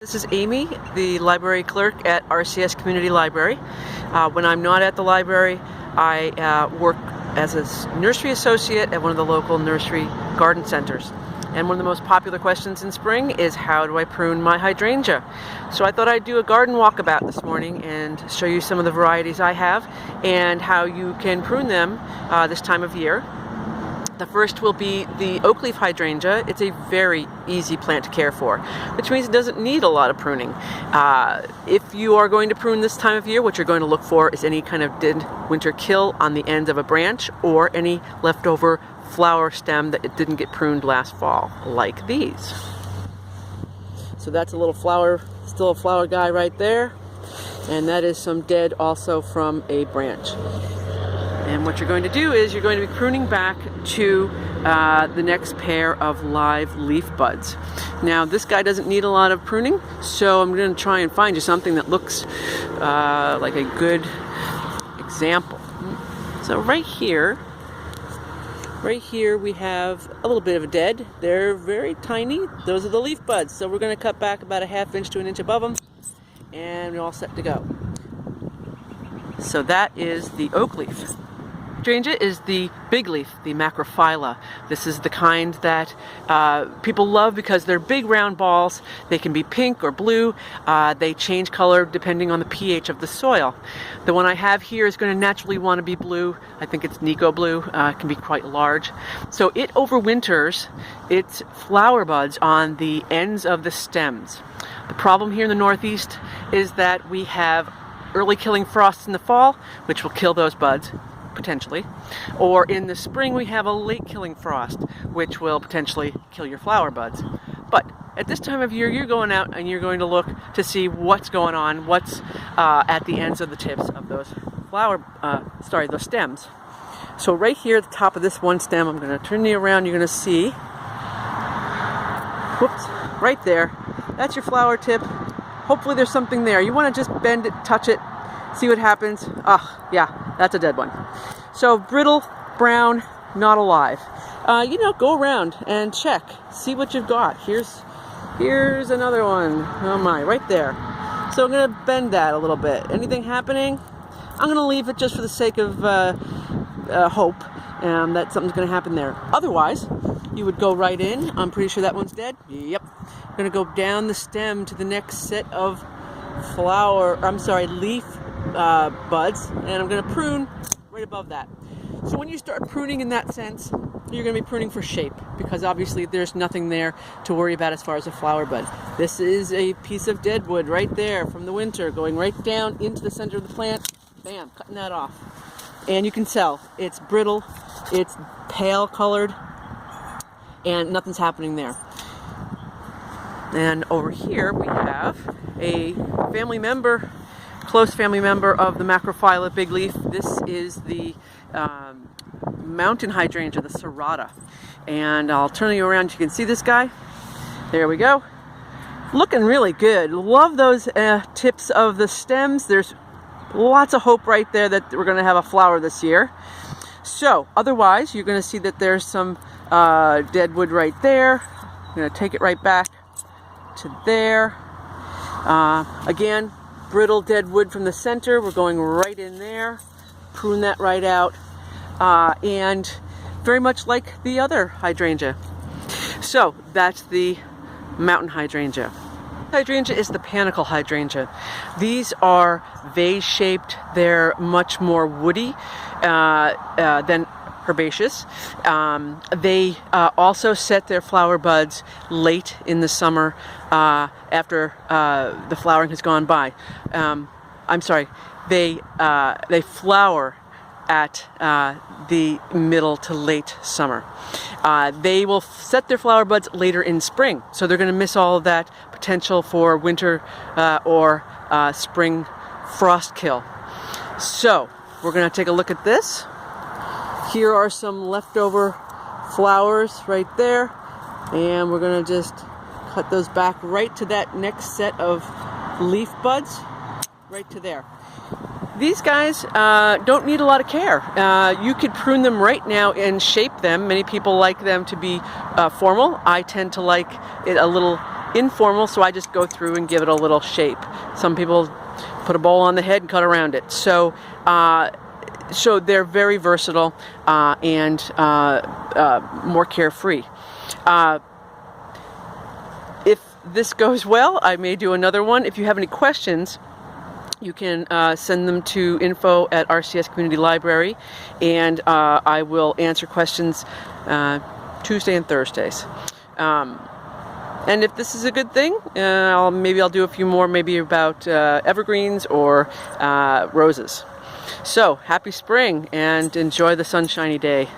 This is Amy, the library clerk at RCS Community Library. When I'm not at the library, I work as a nursery associate at one of the local nursery garden centers. And one of the most popular questions in spring is, how do I prune my hydrangea? So I thought I'd do a garden walkabout this morning and show you some of the varieties I have and how you can prune them this time of year. The first will be the oak leaf hydrangea. It's a very easy plant to care for, which means it doesn't need a lot of pruning. If you are going to prune this time of year, what you're going to look for is any kind of dead winter kill on the end of a branch or any leftover flower stem that it didn't get pruned last fall, like these. So that's a little flower, still a flower guy right there, and that is some dead also from a branch. And what you're going to do is you're going to be pruning back to the next pair of live leaf buds. Now this guy doesn't need a lot of pruning, so I'm going to try and find you something that looks like a good example. So right here we have a little bit of a dead. They're very tiny. Those are the leaf buds. So we're going to cut back about a ½ inch to an inch above them, and we're all set to go. So that is the oak leaf. Hydrangea is the big leaf, the macrophylla. This is the kind that people love because they're big round balls. They can be pink or blue. They change color depending on the pH of the soil. The one I have here is going to naturally want to be blue. I think it's Nico blue. It can be quite large. So it overwinters its flower buds on the ends of the stems. The problem here in the Northeast is that we have early killing frosts in the fall, which will kill those buds, potentially. Or in the spring we have a late killing frost, which will potentially kill your flower buds. But at this time of year, you're going out and you're going to look to see what's going on, what's at the ends of the tips of those those stems. So right here at the top of this one stem, I'm going to turn you around, you're going to see, whoops, right there, that's your flower tip. Hopefully there's something there. You want to just bend it, touch it, see what happens. Yeah, that's a dead one. So brittle, brown, not alive. Go around and check. See what you've got. Here's another one. Oh my, right there. So I'm going to bend that a little bit. Anything happening? I'm going to leave it just for the sake of hope that something's going to happen there. Otherwise, you would go right in. I'm pretty sure that one's dead. Yep. I'm going to go down the stem to the next set of leaf buds, and I'm going to prune right above that. So when you start pruning in that sense, you're going to be pruning for shape, because obviously there's nothing there to worry about as far as a flower bud. This is a piece of dead wood right there from the winter, going right down into the center of the plant. Bam, cutting that off. And you can tell it's brittle, it's pale colored, and nothing's happening there. And over here we have a close family member of the macrophylla big leaf. This is the mountain hydrangea, the serrata. And I'll turn you around, you can see this guy. There we go. Looking really good. Love those tips of the stems. There's lots of hope right there that we're going to have a flower this year. So otherwise, you're going to see that there's some dead wood right there. I'm going to take it right back to there. Again, brittle dead wood from the center. We're going right in there. Prune that right out. And very much like the other hydrangea. So that's the mountain hydrangea. Hydrangea is the panicle hydrangea. These are vase-shaped. They're much more woody than herbaceous. They also set their flower buds late in the summer after the flowering has gone by. They flower at the middle to late summer. They will set their flower buds later in spring, so they're going to miss all of that potential for winter or spring frost kill. So we're going to take a look at this. Here are some leftover flowers right there, and we're going to just cut those back right to that next set of leaf buds, right to there. These guys don't need a lot of care. You could prune them right now and shape them. Many people like them to be formal. I tend to like it a little informal, so I just go through and give it a little shape. Some people put a bowl on the head and cut around it. So they're very versatile and more carefree. If this goes well, I may do another one. If you have any questions, you can send them to info@RCS Community Library, and I will answer questions Tuesday and Thursdays. And if this is a good thing, maybe I'll do a few more, maybe about evergreens or roses. So, happy spring and enjoy the sunshiny day.